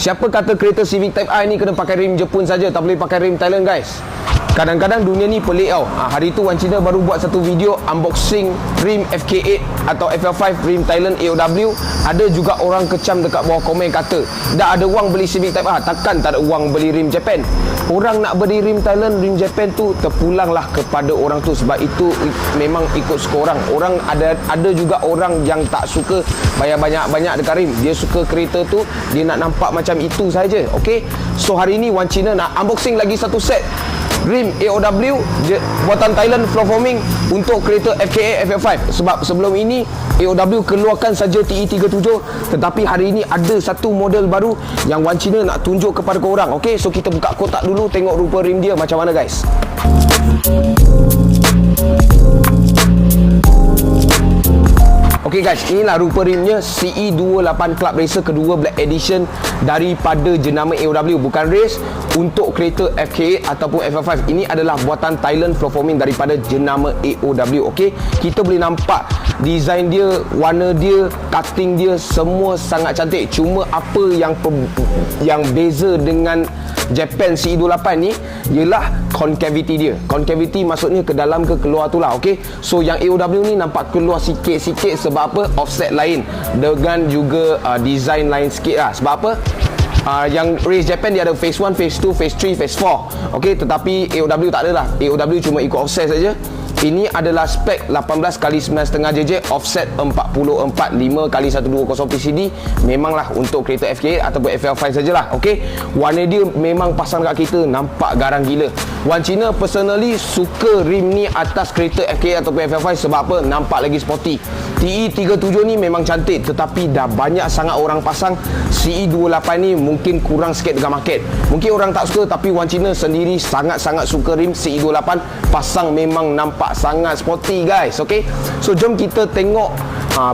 Siapa kata kereta Civic Type R ni kena pakai rim Jepun saja, tak boleh pakai rim Thailand, guys? Kadang-kadang dunia ni pelik tau. Hari tu Wan Cina baru buat satu video unboxing rim FK8 atau FL5 rim Thailand AOW. Ada juga orang kecam dekat bawah komen kata, dah ada wang beli Civic Type R, takkan tak ada wang beli rim Japan? Orang nak beli rim Thailand, rim Japan tu terpulanglah kepada orang tu, sebab itu memang ikut suka orang. Orang ada juga orang yang tak suka bayar banyak-banyak dekat rim. Dia suka kereta tu, dia nak nampak macam itu saja. Okey. So hari ni Wan Cina nak unboxing lagi satu set rim AOW buatan Thailand floor forming untuk kereta FK8 FL5. Sebab sebelum ini AOW keluarkan saja TE37, tetapi hari ini ada satu model baru yang Wan Cina nak tunjuk kepada korang. Okey, so kita buka kotak dulu, tengok rupa rim dia macam mana, guys. Okey guys, inilah rupa rimnya, CE28 Club Racer kedua Black Edition daripada jenama AOW, bukan race, untuk kereta FK8 ataupun FL5. Ini adalah buatan Thailand floor forming daripada jenama AOW. Okey, kita boleh nampak design dia, warna dia, cutting dia, semua sangat cantik. Cuma apa yang beza dengan Japan CE28 ni ialah concavity dia. Concavity maksudnya ke dalam ke keluar tu lah. Okey, so yang AOW ni nampak keluar sikit-sikit sebab apa? Offset lain dengan juga design lain sikit lah. Sebab apa? Yang race Japan dia ada phase 1, phase 2, phase 3, phase 4. Okey, tetapi AOW tak ada lah. AOW cuma ikut offset saja. Ini adalah spek 18x9.5 JJ, offset 44 5x120 PCD. Memanglah untuk kereta FK8 ataupun FL5 sajalah. Okey, warna dia memang pasang kat kita nampak garang gila. Wan Cina personally suka rim ni atas kereta FK8 ataupun FL5 sebab apa? Nampak lagi sporty. TE37 ni memang cantik, tetapi dah banyak sangat orang pasang. CE28 ni mungkin kurang sikit dengan market. Mungkin orang tak suka, tapi Wan Cina sendiri sangat-sangat suka rim CE28. Pasang memang nampak sangat sporty, guys. Okey, so jom kita tengok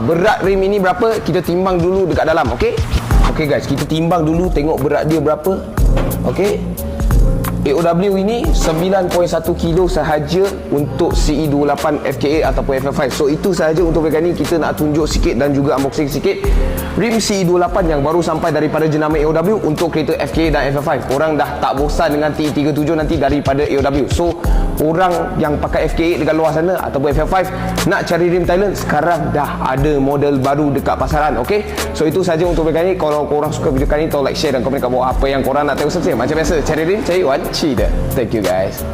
berat rim ini berapa. Kita timbang dulu dekat dalam. Okey, guys, kita timbang dulu, tengok berat dia berapa. Okey, AOW ini 9.1 kilo sahaja untuk CE28 FK8 ataupun FL5. So itu sahaja untuk video ini. Kita nak tunjuk sikit dan juga unboxing sikit rim CE28 yang baru sampai daripada jenama AOW untuk kereta FK8 dan FL5. Korang dah tak bosan dengan TE37 nanti daripada AOW. So orang yang pakai FK8 dekat luar sana ataupun FL5 nak cari rim Thailand, sekarang dah ada model baru dekat pasaran. Okey, so itu sahaja untuk video ini. Kalau korang suka video kali ini, tolong like, share dan komen kat bawah apa yang korang nak tengok. Macam biasa, cari rim, cari Wan Cina. Thank you, guys.